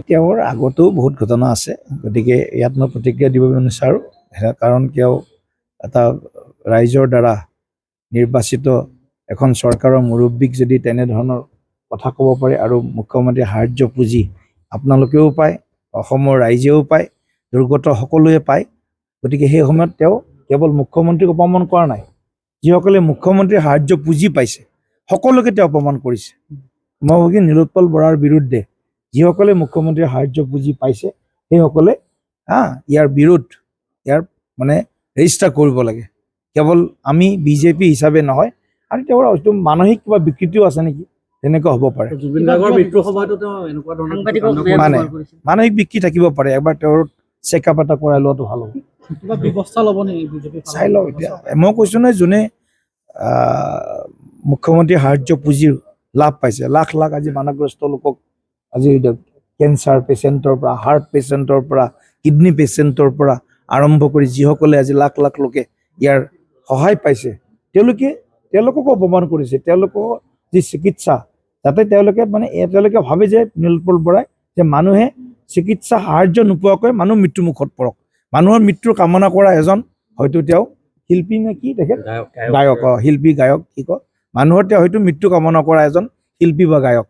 তেওঁৰ আগতেও বহুত ঘটনা আছে, গতিকে ইয়াত মই প্ৰতিক্ৰিয়া দিব নিবিচাৰোঁ, কাৰণ তেওঁ এটা ৰাইজৰ দ্বাৰা নিৰ্বাচিত এখন চৰকাৰৰ মুৰব্বীক যদি তেনেধৰণৰ কথা ক'ব পাৰে আৰু মুখ্যমন্ত্ৰীৰ সাহাৰ্য পুঁজি আপোনালোকেও পায়, অসমৰ ৰাইজেও পায়, দুৰ্গত সকলোৱে পায়। গতিকে সেই সময়ত তেওঁ কেৱল মুখ্যমন্ত্ৰীক অপমান কৰা নাই, যিসকলে মুখ্যমন্ত্ৰীৰ সাহাৰ্য পুঁজি পাইছে সকলোকে তেওঁ অপমান কৰিছে। মই ভাবো নীলোৎপল বৰাৰ বিৰুদ্ধে যিসকলে মুখ্যমন্ত্ৰীৰ সাহাৰ্য পুঁজি পাইছে সেইসকলে ইয়াৰ মানে ৰেজিষ্টাৰ কৰিব লাগে। কেৱল আমি বিজেপি হিচাপে নহয়, আৰু তেওঁৰ হয়তো মানসিক কিবা বিকৃতিও আছে নেকি, তেনেকুৱা হ'ব পাৰে। মানে মানসিক বিকৃতি থাকিব পাৰে, এবাৰ তেওঁৰ চেকআপ এটা কৰাই লোৱাটো ভাল হ'ব। চাই লওঁ এতিয়া। মই কৈছোঁ নহয়, যোনে মুখ্যমন্ত্ৰীৰ সাহাৰ্য পুঁজিৰ লাভ পাইছে, লাখ লাখ আজি মানৱগ্ৰস্ত লোকক, আজি কেঞ্চাৰ পেচেণ্টৰ পৰা, হাৰ্ট পেচেণ্টৰ পৰা, কিডনী পেচেণ্টৰ পৰা আৰম্ভ কৰি যিসকলে আজি লাখ লাখ লোকে ইয়াৰ সহায় পাইছে, তেওঁলোককো অপমান কৰিছে। তেওঁলোকৰ যি চিকিৎসা, যাতে তেওঁলোকে ভাবে যে নীলোৎপল বৰাই যে মানুহে চিকিৎসা সাহাৰ্য নোপোৱাকৈ মানুহ মৃত্যুমুখত পৰক। মানুহৰ মৃত্যুৰ কামনা কৰা এজন হয়তো তেওঁ শিল্পী নে কি, তেখেত গায়ক, শিল্পী গায়ক কি কয়, মানুহৰ তেওঁ হয়তো মৃত্যু কামনা কৰা এজন শিল্পী বা গায়ক।